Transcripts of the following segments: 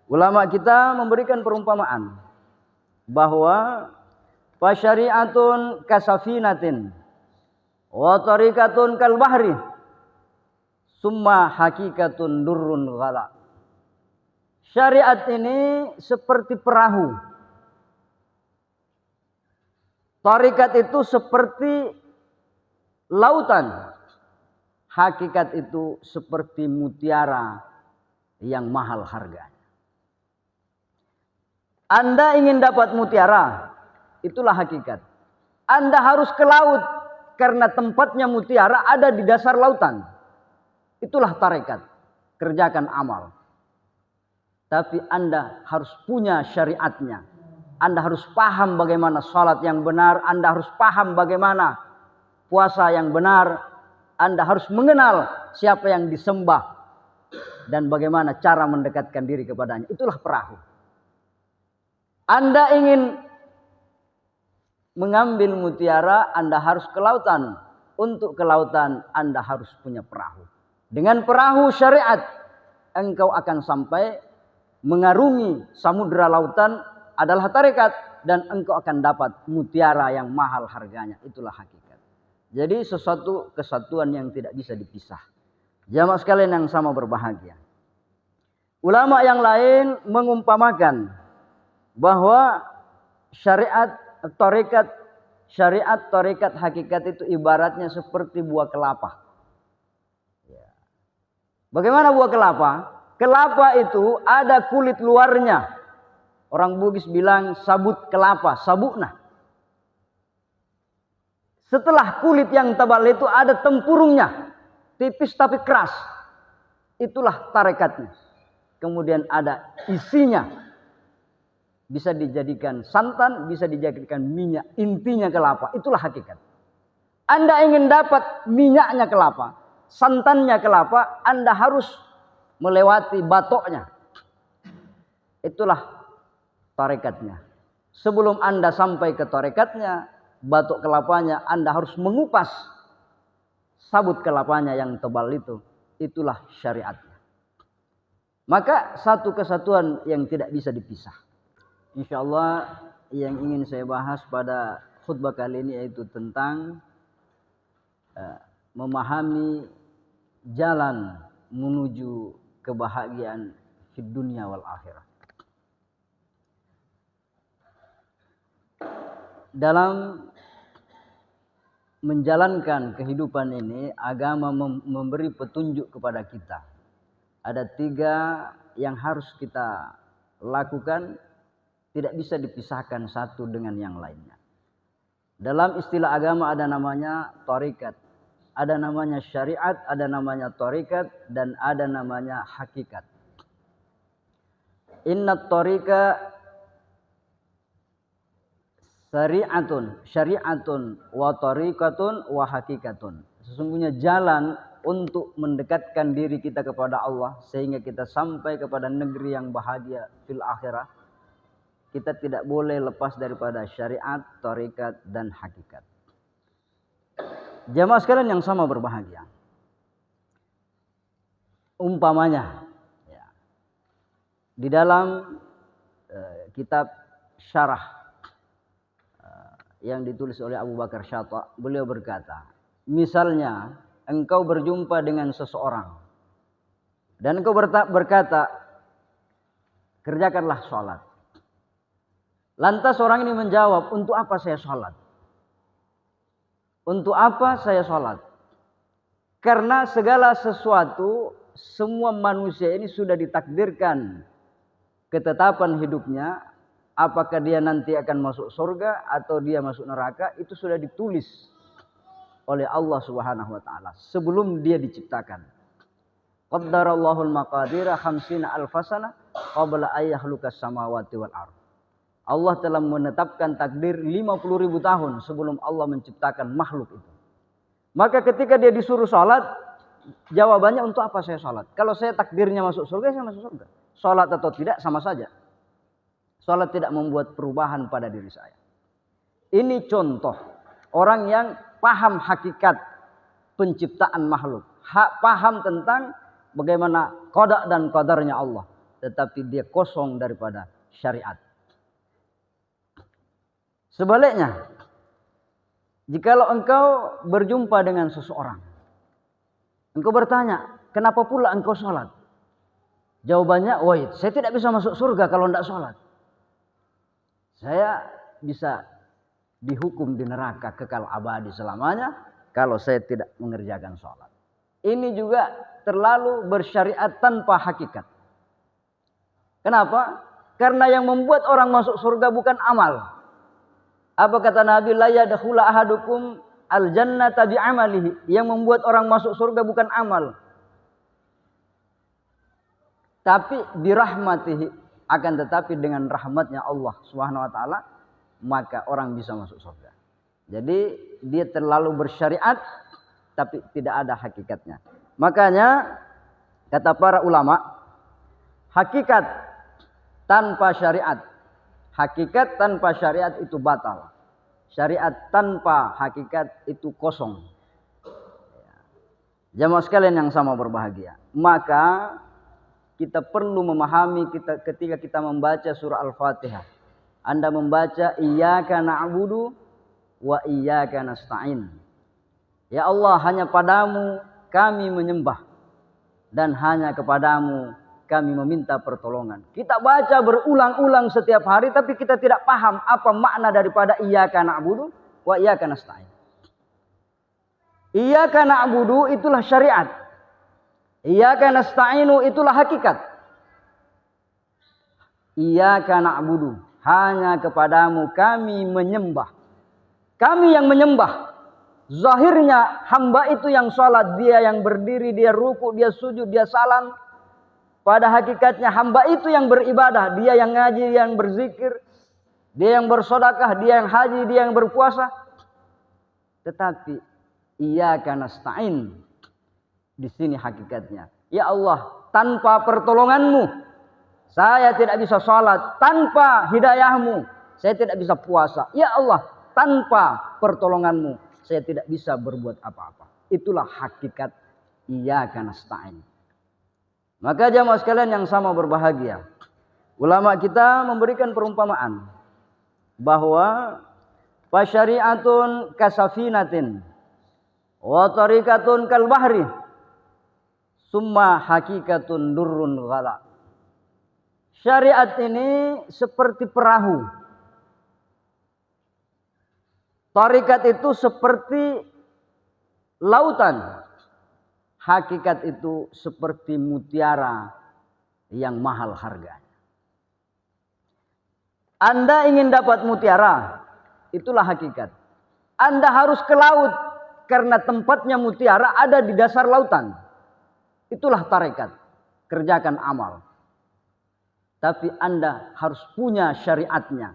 Ulama kita memberikan perumpamaan bahwa fasyari'atun kasafinatin wa tariqatun kal bahri summa hakikatun durrun ghala. Syariat ini seperti perahu. Tarikat itu seperti lautan. Hakikat itu seperti mutiara yang mahal harganya. Anda ingin dapat mutiara, itulah hakikat. Anda harus ke laut karena tempatnya mutiara ada di dasar lautan. Itulah tarekat. Kerjakan amal. Tapi Anda harus punya syariatnya. Anda harus paham bagaimana salat yang benar. Anda harus paham bagaimana puasa yang benar. Anda harus mengenal siapa yang disembah. Dan bagaimana cara mendekatkan diri kepadanya. Itulah perahu. Anda ingin mengambil mutiara, Anda harus ke lautan. Untuk ke lautan, Anda harus punya perahu. Dengan perahu syariat, engkau akan sampai mengarungi samudra lautan adalah tarekat. Dan engkau akan dapat mutiara yang mahal harganya. Itulah hakikat. Jadi sesuatu kesatuan yang tidak bisa dipisah. Jamaah sekalian yang sama berbahagia. Ulama yang lain mengumpamakan bahwa syariat tarekat hakikat itu ibaratnya seperti buah kelapa. Bagaimana buah kelapa? Kelapa itu ada kulit luarnya. Orang Bugis bilang sabut kelapa, sabukna. Setelah kulit yang tebal itu ada tempurungnya. Tipis tapi keras. Itulah tarekatnya. Kemudian ada isinya. Bisa dijadikan santan, bisa dijadikan minyak. Intinya kelapa, itulah hakikat. Anda ingin dapat minyaknya kelapa, santannya kelapa, Anda harus melewati batoknya. Itulah tarekatnya. Sebelum Anda sampai ke tarekatnya, batok kelapanya, Anda harus mengupas sabut kelapanya yang tebal itu. Itulah syariatnya. Maka satu kesatuan yang tidak bisa dipisah. InsyaAllah yang ingin saya bahas pada khutbah kali ini yaitu tentang memahami jalan menuju kebahagiaan di dunia wal akhirah. Dalam menjalankan kehidupan ini, agama memberi petunjuk kepada kita. Ada 3 yang harus kita lakukan, tidak bisa dipisahkan satu dengan yang lainnya. Dalam istilah agama ada namanya tarikat, ada namanya syariat, ada namanya tarikat, dan ada namanya hakikat. Inna tariqa syari'atun wa tariqatun wa hakikatun. Sesungguhnya jalan untuk mendekatkan diri kita kepada Allah sehingga kita sampai kepada negeri yang bahagia fil akhirah. Kita tidak boleh lepas daripada syariat, tarikat, dan hakikat. Jamaah sekalian yang sama berbahagia. Umpamanya, ya, di dalam kitab syarah yang ditulis oleh Abu Bakar Syata, beliau berkata, misalnya engkau berjumpa dengan seseorang dan engkau berkata, kerjakanlah sholat. Lantas orang ini menjawab, untuk apa saya sholat? Untuk apa saya sholat? Karena segala sesuatu, semua manusia ini sudah ditakdirkan ketetapan hidupnya. Apakah dia nanti akan masuk surga atau dia masuk neraka, itu sudah ditulis oleh Allah Subhanahu wa taala sebelum dia diciptakan. Qaddarallahu al-maqadira 50 alfasana qabla ayyahlukas samawati wal ardh. Allah telah menetapkan takdir 50.000 tahun sebelum Allah menciptakan makhluk itu. Maka ketika dia disuruh sholat, jawabannya untuk apa saya sholat? Kalau saya takdirnya masuk surga, saya masuk surga. Sholat atau tidak sama saja. Sholat tidak membuat perubahan pada diri saya. Ini contoh orang yang paham hakikat penciptaan makhluk. Paham tentang bagaimana qada dan qadarnya Allah. tetapi dia kosong daripada syariat. Sebaliknya, jikalau engkau berjumpa dengan seseorang, engkau bertanya, kenapa pula engkau sholat? Jawabannya, woi, saya tidak bisa masuk surga kalau tidak sholat. Saya bisa dihukum di neraka kekal abadi selamanya kalau saya tidak mengerjakan sholat. Ini juga terlalu bersyariat tanpa hakikat. Kenapa? Karena yang membuat orang masuk surga bukan amal. Apa kata Nabi? La yadkhulu ahadukum al-jannata bi'amalihi. Yang membuat orang masuk surga bukan amal, tapi birahmatihi. Akan tetapi dengan rahmatnya Allah Subhanahu wa taala, maka orang bisa masuk surga. Jadi dia terlalu bersyariat tapi tidak ada hakikatnya. Makanya kata para ulama, hakikat tanpa syariat, hakikat tanpa syariat itu batal. Syariat tanpa hakikat itu kosong. Jamaah sekalian yang sama berbahagia, maka kita perlu memahami ketika kita membaca surah Al-Fatihah. Anda membaca iyyaka na'budu wa iyyaka nasta'in. Ya Allah, hanya padamu kami menyembah dan hanya kepadamu kami meminta pertolongan. Kita baca berulang-ulang setiap hari tapi kita tidak paham apa makna daripada iyyaka na'budu wa iyyaka nasta'in. Iyyaka na'budu itulah syariat. Iyyaka nasta'inu itulah hakikat. Iyyaka na'budu, hanya kepadamu kami menyembah. Kami yang menyembah. Zahirnya hamba itu yang sholat, dia yang berdiri, dia ruku, dia sujud, dia salam. Pada hakikatnya hamba itu yang beribadah, dia yang ngaji, dia yang berzikir, dia yang bersedekah, dia yang haji, dia yang berpuasa. Tetapi iyyaka nasta'in, di sini hakikatnya. Ya Allah, tanpa pertolonganmu saya tidak bisa sholat. Tanpa hidayahmu saya tidak bisa puasa. Ya Allah, tanpa pertolonganmu saya tidak bisa berbuat apa-apa. Itulah hakikat iyyaka nasta'in. Maka jamaah sekalian yang sama berbahagia, ulama kita memberikan perumpamaan bahwa fasyari'atun kasafinatin wa tariqatun kal bahri summa hakikatun durrun ghala. Syariat ini seperti perahu. Tarikat itu seperti lautan. Hakikat itu seperti mutiara yang mahal harganya. Anda ingin dapat mutiara, itulah hakikat. Anda harus ke laut karena tempatnya mutiara ada di dasar lautan. Itulah tarekat, kerjakan amal. Tapi Anda harus punya syariatnya.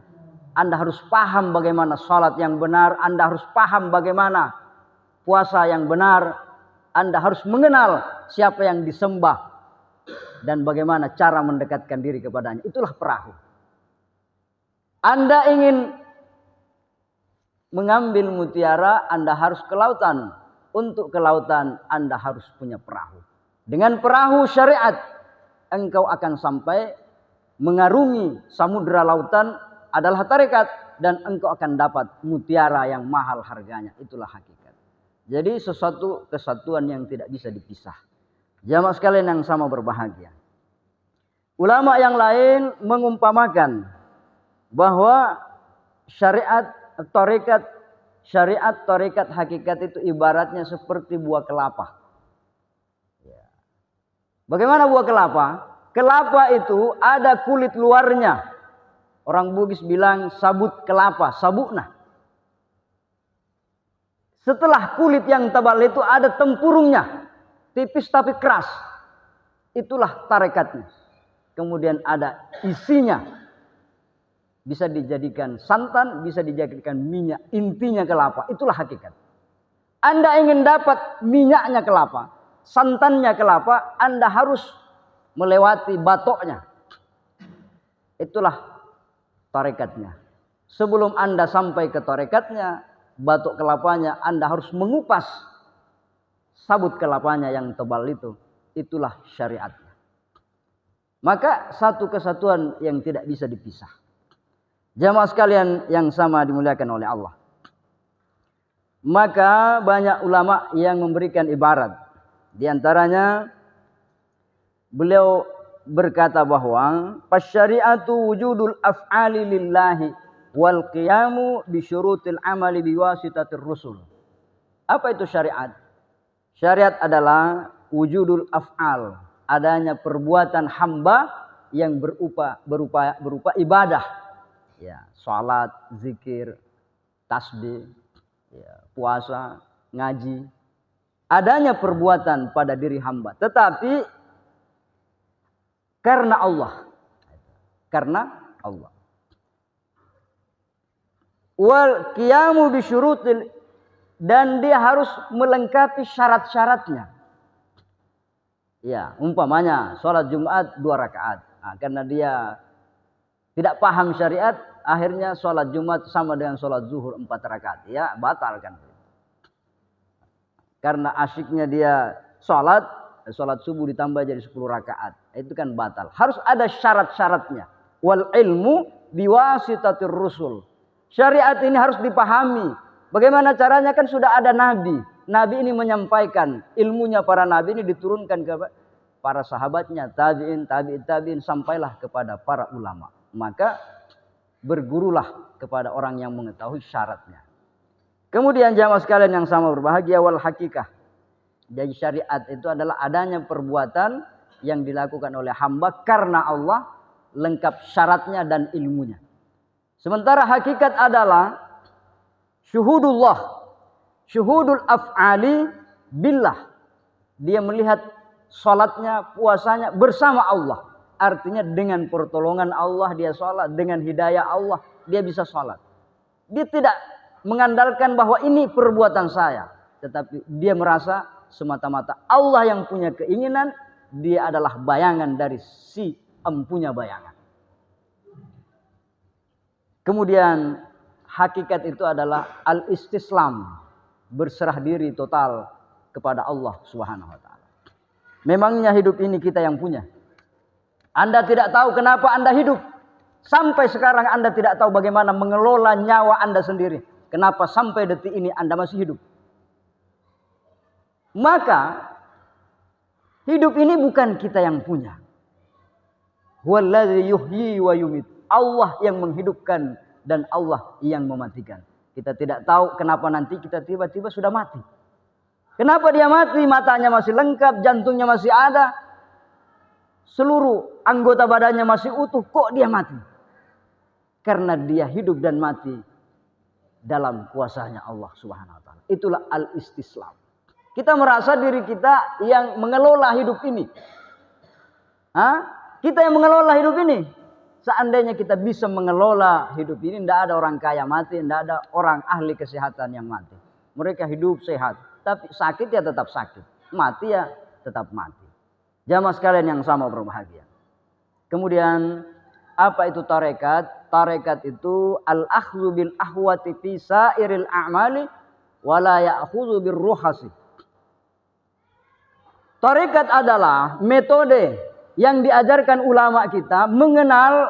Anda harus paham bagaimana salat yang benar. Anda harus paham bagaimana puasa yang benar. Anda harus mengenal siapa yang disembah dan bagaimana cara mendekatkan diri kepadanya. Itulah perahu. Anda ingin mengambil mutiara, Anda harus ke lautan. Untuk ke lautan, Anda harus punya perahu. Dengan perahu syariat, engkau akan sampai mengarungi samudera lautan adalah tarekat, dan engkau akan dapat mutiara yang mahal harganya. Itulah hakikat. Jadi sesuatu kesatuan yang tidak bisa dipisah. Jamaah sekalian yang sama berbahagia, ulama yang lain mengumpamakan bahwa syariat tarekat hakikat itu ibaratnya seperti buah kelapa. Bagaimana buah kelapa? Kelapa itu ada kulit luarnya. Orang Bugis bilang sabut kelapa, sabukna. Setelah kulit yang tebal itu ada tempurungnya, tipis tapi keras. Itulah tarekatnya. Kemudian ada isinya. Bisa dijadikan santan, bisa dijadikan minyak. Intinya kelapa, itulah hakikat. Anda ingin dapat minyaknya kelapa, santannya kelapa, Anda harus melewati batoknya. Itulah tarekatnya. Sebelum Anda sampai ke tarekatnya, batok kelapanya, Anda harus mengupas sabut kelapanya yang tebal itu. Itulah syariatnya. Maka satu kesatuan yang tidak bisa dipisah. Jamaah sekalian yang sama dimuliakan oleh Allah. Maka banyak ulama yang memberikan ibarat. Di antaranya beliau berkata bahwa fasyari'atu wujudul af'ali lillahi wal qiyamu bi syurutil amali biwasitatir rusul. Apa itu syariat? Syariat adalah wujudul af'al, adanya perbuatan hamba yang berupa ibadah. Ya, salat, zikir, tasbih, ya, puasa, ngaji. Adanya perbuatan pada diri hamba, tetapi karena Allah. Karena Allah. Wal qiyamu bi syurutil, dan dia harus melengkapi syarat-syaratnya. Ya, umpamanya sholat Jumat 2 rakaat. Nah, karena dia tidak paham syariat, akhirnya sholat Jumat sama dengan sholat zuhur 4 rakaat. Ya, batal kan. Karena asyiknya dia sholat subuh ditambah jadi 10 rakaat. Itu kan batal. Harus ada syarat-syaratnya. Wal ilmu biwasitatir rusul. Syariat ini harus dipahami. Bagaimana caranya? Kan sudah ada nabi. Nabi ini menyampaikan ilmunya, para nabi ini diturunkan ke para sahabatnya, tabi'in, tabi'in, sampailah kepada para ulama. Maka bergurulah kepada orang yang mengetahui syaratnya. Kemudian jamaah sekalian yang sama berbahagia, wal hakikah. Jadi syariat itu adalah adanya perbuatan yang dilakukan oleh hamba karena Allah, lengkap syaratnya dan ilmunya. Sementara hakikat adalah syuhudullah, syuhudul af'ali billah. Dia melihat salatnya, puasanya bersama Allah. Artinya dengan pertolongan Allah dia salat, dengan hidayah Allah dia bisa salat. Dia tidak mengandalkan bahwa ini perbuatan saya, tetapi dia merasa semata-mata Allah yang punya keinginan, dia adalah bayangan dari si empunya bayangan. Kemudian hakikat itu adalah al-istislam, berserah diri total kepada Allah Subhanahu wa taala. Memangnya hidup ini kita yang punya. Anda tidak tahu kenapa Anda hidup. Sampai sekarang Anda tidak tahu bagaimana mengelola nyawa Anda sendiri. Kenapa sampai detik ini Anda masih hidup? Maka hidup ini bukan kita yang punya. Huwallazi yuhyi wa yumit. Allah yang menghidupkan dan Allah yang mematikan. Kita tidak tahu kenapa nanti kita tiba-tiba sudah mati. Kenapa dia mati? Matanya masih lengkap, jantungnya masih ada, seluruh anggota badannya masih utuh. Kok dia mati? Karena dia hidup dan mati dalam kuasanya Allah Subhanahu wa taala. Itulah al-istislam. Kita merasa diri kita yang mengelola hidup ini. Kita yang mengelola hidup ini. Seandainya kita bisa mengelola hidup ini, tidak ada orang kaya mati, tidak ada orang ahli kesehatan yang mati. Mereka hidup sehat, tapi sakit ya tetap sakit, mati ya tetap mati. Jamaah sekalian yang sama berbahagia. Kemudian apa itu tarekat? Tarekat itu al-akhdhu bil ahwati fi sairil a'mali wa la ya'khudhu bir ruhasi. Tarekat adalah metode yang diajarkan ulama kita mengenal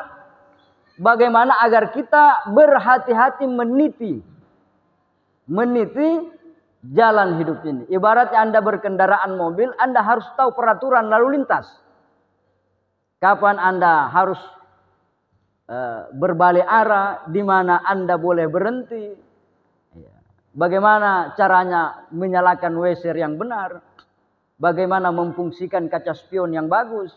bagaimana agar kita berhati-hati meniti jalan hidup ini. Ibaratnya Anda berkendaraan mobil, Anda harus tahu peraturan lalu lintas. Kapan Anda harus berbalik arah, di mana Anda boleh berhenti. Bagaimana caranya menyalakan WC yang benar. Bagaimana memfungsikan kaca spion yang bagus.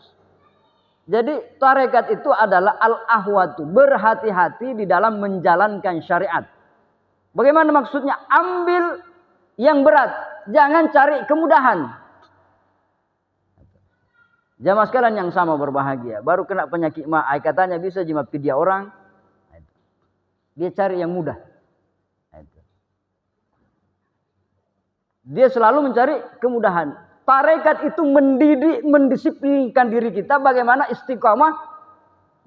Jadi tarekat itu adalah al-ahwatu, berhati-hati di dalam menjalankan syariat. Bagaimana maksudnya? Ambil yang berat, jangan cari kemudahan. Jamaah sekalian yang sama berbahagia, baru kena penyakit katanya bisa cuma dia orang, dia cari yang mudah. Dia selalu mencari kemudahan. Tarekat itu mendidik, mendisiplinkan diri kita bagaimana istiqamah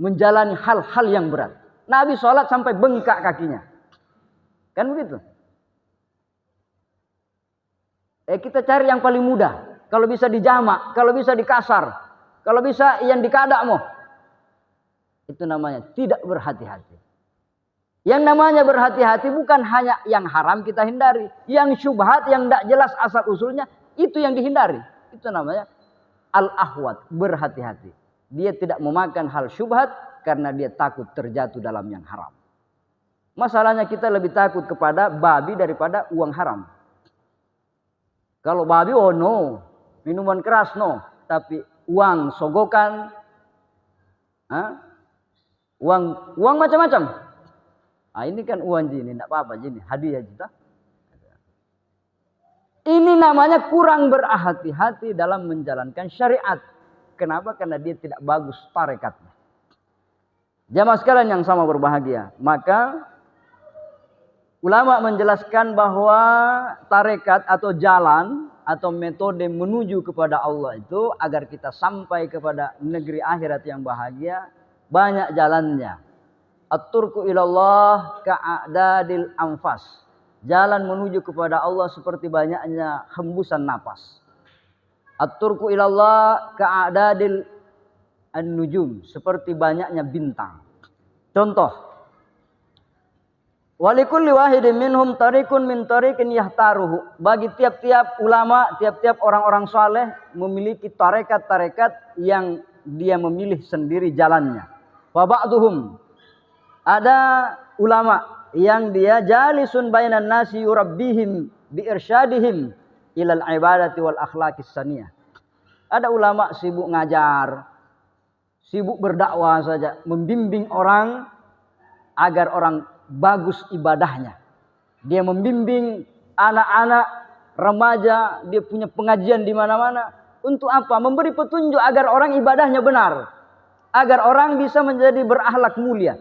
menjalani hal-hal yang berat. Nabi sholat sampai bengkak kakinya. Kan begitu? Kita cari yang paling mudah. Kalau bisa dijamak, kalau bisa dikasar. Kalau bisa yang dikadakmu. Itu namanya tidak berhati-hati. Yang namanya berhati-hati bukan hanya yang haram kita hindari. Yang syubhat, yang tidak jelas asal usulnya, itu yang dihindari. Itu namanya al-ahwat, berhati-hati. Dia tidak memakan hal syubhat karena dia takut terjatuh dalam yang haram. Masalahnya kita lebih takut kepada babi daripada uang haram. Kalau babi, oh no. Minuman keras, no. Tapi uang sogokan, uang macam-macam. Ini kan uang jini, tidak apa-apa jini, hadiah kita. Ini namanya kurang berhati-hati dalam menjalankan syariat. Kenapa? Karena dia tidak bagus tarekatnya. Jamaah sekalian yang sama berbahagia. Maka ulama menjelaskan bahwa tarekat atau jalan atau metode menuju kepada Allah itu agar kita sampai kepada negeri akhirat yang bahagia, banyak jalannya. At-turku ilallah ka'adadil anfas. Jalan menuju kepada Allah seperti banyaknya hembusan napas. At-turku ilallah ka'adadil an-nujum. Seperti banyaknya bintang. Contoh. Walikulli wahidin minhum tarikun min tarikin yahtaruhu. Bagi tiap-tiap ulama, tiap-tiap orang-orang saleh memiliki tarekat-tarekat yang dia memilih sendiri jalannya. Wa ba'duhum, ada ulama yang dia jalisun bainan nasi yurabbihim bi irsyadihim ilal ibadati wal akhlaqis saniyah. Ada ulama sibuk ngajar, sibuk berdakwah saja, membimbing orang agar orang bagus ibadahnya. Dia membimbing anak-anak, remaja, dia punya pengajian di mana-mana. Untuk apa? Memberi petunjuk agar orang ibadahnya benar, agar orang bisa menjadi berakhlak mulia.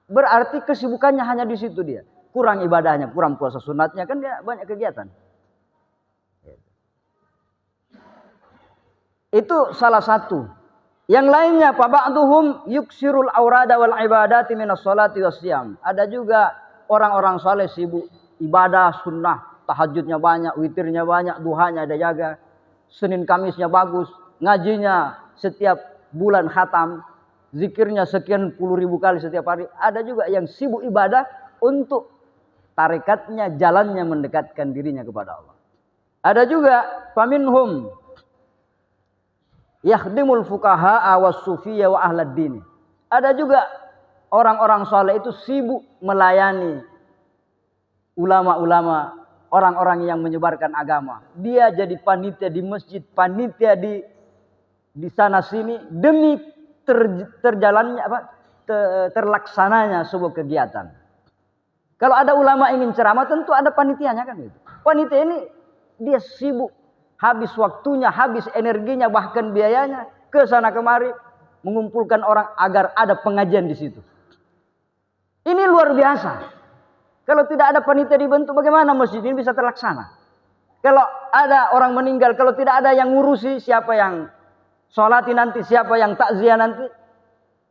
Berarti kesibukannya hanya di situ dia. Kurang ibadahnya, kurang puasa sunatnya, kan dia banyak kegiatan. Itu salah satu. Yang lainnya, faba'duhum yuksirul aurada wal ibadati minas salati wasyam. Ada juga orang-orang saleh sibuk ibadah sunnah, tahajudnya banyak, witirnya banyak, duhanya ada jaga. Senin Kamisnya bagus, ngajinya setiap bulan khatam. Zikirnya sekian puluh ribu kali setiap hari. Ada juga yang sibuk ibadah untuk tarekatnya, jalannya mendekatkan dirinya kepada Allah. Ada juga faminhum yakhdimul fuqaha was sufiyya wa ahlad din. Ada juga orang-orang saleh itu sibuk melayani ulama-ulama, orang-orang yang menyebarkan agama. Dia jadi panitia di masjid, panitia di sana sini demi terjalannya terlaksananya sebuah kegiatan. Kalau ada ulama ingin ceramah tentu ada panitianya kan gitu. Panitia ini dia sibuk, habis waktunya, habis energinya, bahkan biayanya ke sana kemari mengumpulkan orang agar ada pengajian di situ. Ini luar biasa. Kalau tidak ada panitia dibentuk, bagaimana masjid ini bisa terlaksana? Kalau ada orang meninggal, kalau tidak ada yang ngurusi, siapa yang sholati nanti, siapa yang takziah nanti?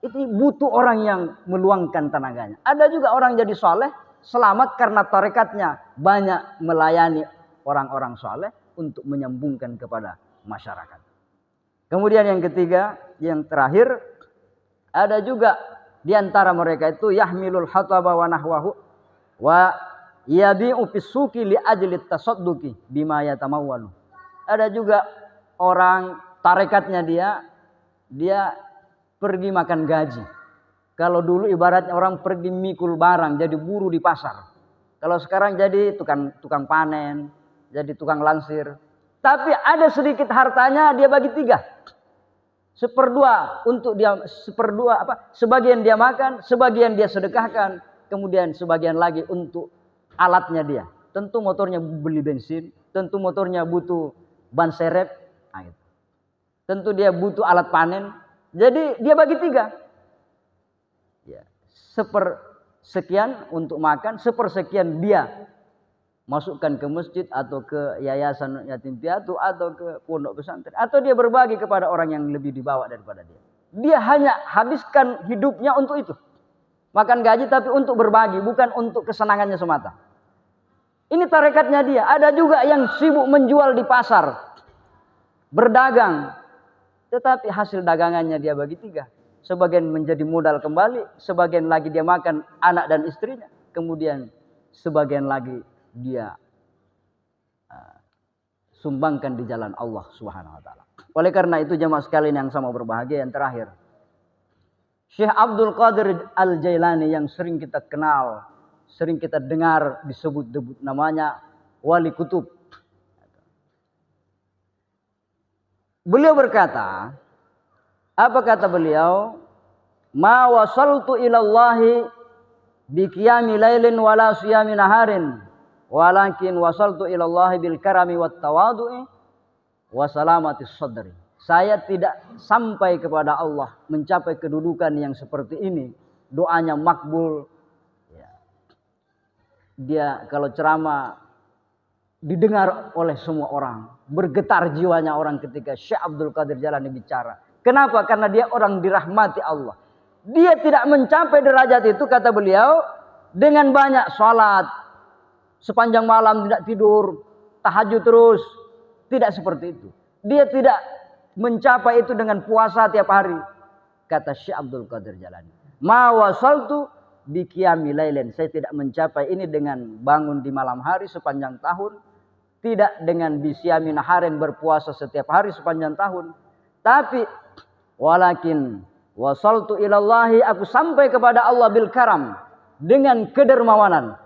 Itu butuh orang yang meluangkan tenaganya. Ada juga orang jadi soleh, selamat karena tarekatnya banyak melayani orang-orang soleh untuk menyambungkan kepada masyarakat. Kemudian yang ketiga, yang terakhir, ada juga di antara mereka itu yahmilul hataba wa nahwahu wa yabi'u fis-suqi li ajli tasadduqi bima yatamawwalu. Ada juga orang tarekatnya dia pergi makan gaji. Kalau dulu ibaratnya orang pergi mikul barang, jadi buruh di pasar. Kalau sekarang jadi tukang panen, jadi tukang lansir. Tapi ada sedikit hartanya dia bagi 3. Seperdua untuk dia, sebagian dia makan, sebagian dia sedekahkan, kemudian sebagian lagi untuk alatnya dia. Tentu motornya beli bensin, tentu motornya butuh ban serep, gitu. Tentu dia butuh alat panen. Jadi dia bagi 3. Ya, sepersekian untuk makan, sepersekian dia masukkan ke masjid atau ke yayasan yatim piatu atau ke pondok pesantren, atau dia berbagi kepada orang yang lebih dibawa daripada dia. Dia hanya habiskan hidupnya untuk itu. Makan gaji tapi untuk berbagi, bukan untuk kesenangannya semata. Ini tarekatnya dia. Ada juga yang sibuk menjual di pasar, berdagang. Tetapi hasil dagangannya dia bagi 3. Sebagian menjadi modal kembali, sebagian lagi dia makan anak dan istrinya, kemudian sebagian lagi dia sumbangkan di jalan Allah Subhanahu wa taala. Oleh karena itu jemaah sekalian yang sama berbahagia, yang terakhir, Syekh Abdul Qadir Al-Jailani yang sering kita kenal, sering kita dengar disebut-debut namanya Wali Kutub. Beliau berkata, apa kata beliau? Ma wasaltu ilallahi bi qiyami lailin wala siyami naharin, walakin wasaltu ilallahi bil karami wat tawadu'i wa salamatis sadri. Saya tidak sampai kepada Allah, mencapai kedudukan yang seperti ini. Doanya makbul. Dia kalau ceramah didengar oleh semua orang. Bergetar jiwanya orang ketika Syekh Abdul Qadir Jailani bicara. Kenapa? Karena dia orang dirahmati Allah. Dia tidak mencapai derajat itu, kata beliau, dengan banyak salat, sepanjang malam tidak tidur, tahajud terus. Tidak seperti itu. Dia tidak mencapai itu dengan puasa tiap hari. Kata Syekh Abdul Qadir Jailani, ma wasaltu bi qiyami lailin. Saya tidak mencapai ini dengan bangun di malam hari sepanjang tahun, tidak dengan bisyami naharin, berpuasa setiap hari sepanjang tahun, tapi walakin wasaltu ilallahi, aku sampai kepada Allah bil karam, dengan kedermawanan.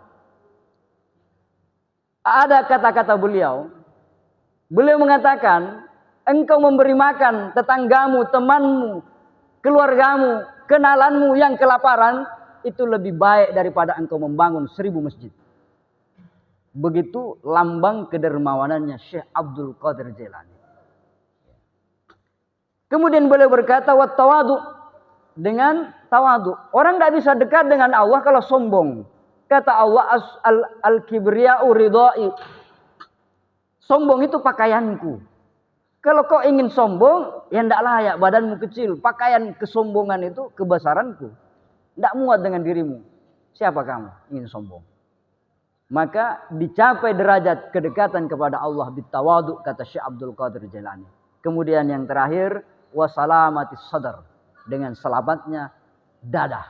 Ada kata-kata beliau mengatakan, engkau memberi makan tetanggamu, temanmu, keluargamu, kenalanmu yang kelaparan, itu lebih baik daripada engkau membangun 1000 masjid. Begitu lambang kedermawanannya Syekh Abdul Qadir Jailani. Kemudian beliau berkata, wat tawadu, dengan tawadu. Orang tidak bisa dekat dengan Allah kalau sombong. Kata Allah, al-kibriya'u ridha'i. Sombong itu pakaianku. Kalau kau ingin sombong, ya tidak layak, badanmu kecil. Pakaian kesombongan itu kebesaranku. Tidak muat dengan dirimu. Siapa kamu ingin sombong? Maka dicapai derajat kedekatan kepada Allah bitawadu, kata Syekh Abdul Qadir Jailani. Kemudian yang terakhir, wasalamatis sadar, dengan selamatnya dada.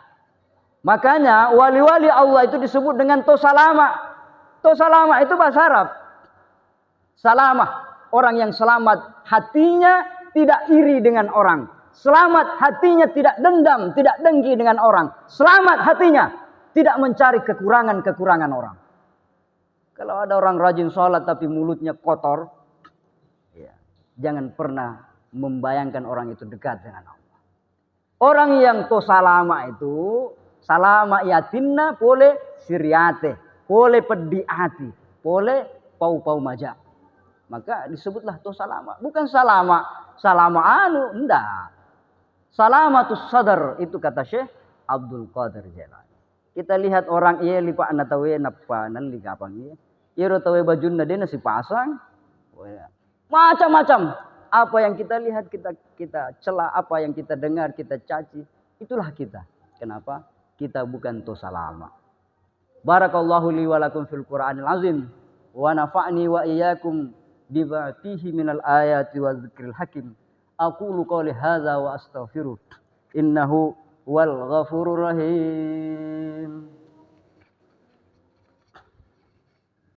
Makanya wali-wali Allah itu disebut dengan tosalama. Tosalama itu bahasa Arab. Salamah, orang yang selamat hatinya tidak iri dengan orang. Selamat hatinya tidak dendam, tidak dengki dengan orang. Selamat hatinya tidak mencari kekurangan-kekurangan orang. Kalau ada orang rajin sholat tapi mulutnya kotor, ya, jangan pernah membayangkan orang itu dekat dengan Allah. Orang yang tosalama itu, salama yatinna boleh siriate, boleh pediati, boleh pau-pau majak. Maka disebutlah tosalama. Bukan salama enggak. Salamatus sadar, itu kata Syekh Abdul Qadir Jailani. Kita lihat orang iya lipa na tawe napa nan ligapang iya. Iro tawe bajunna dia nasi pasang. Macam-macam. Apa yang kita lihat kita cela, apa yang kita dengar kita caci, itulah kita. Kenapa? Kita bukan tosalama. Barakallahu li wa lakum fil Qur'anil azim wa nafa'ni wa iyyakum bima fihi minal ayati wa dzikril hakim. Aqulu qouli hadza wa astaghfiruh. Innahu wal ghafurur rahim.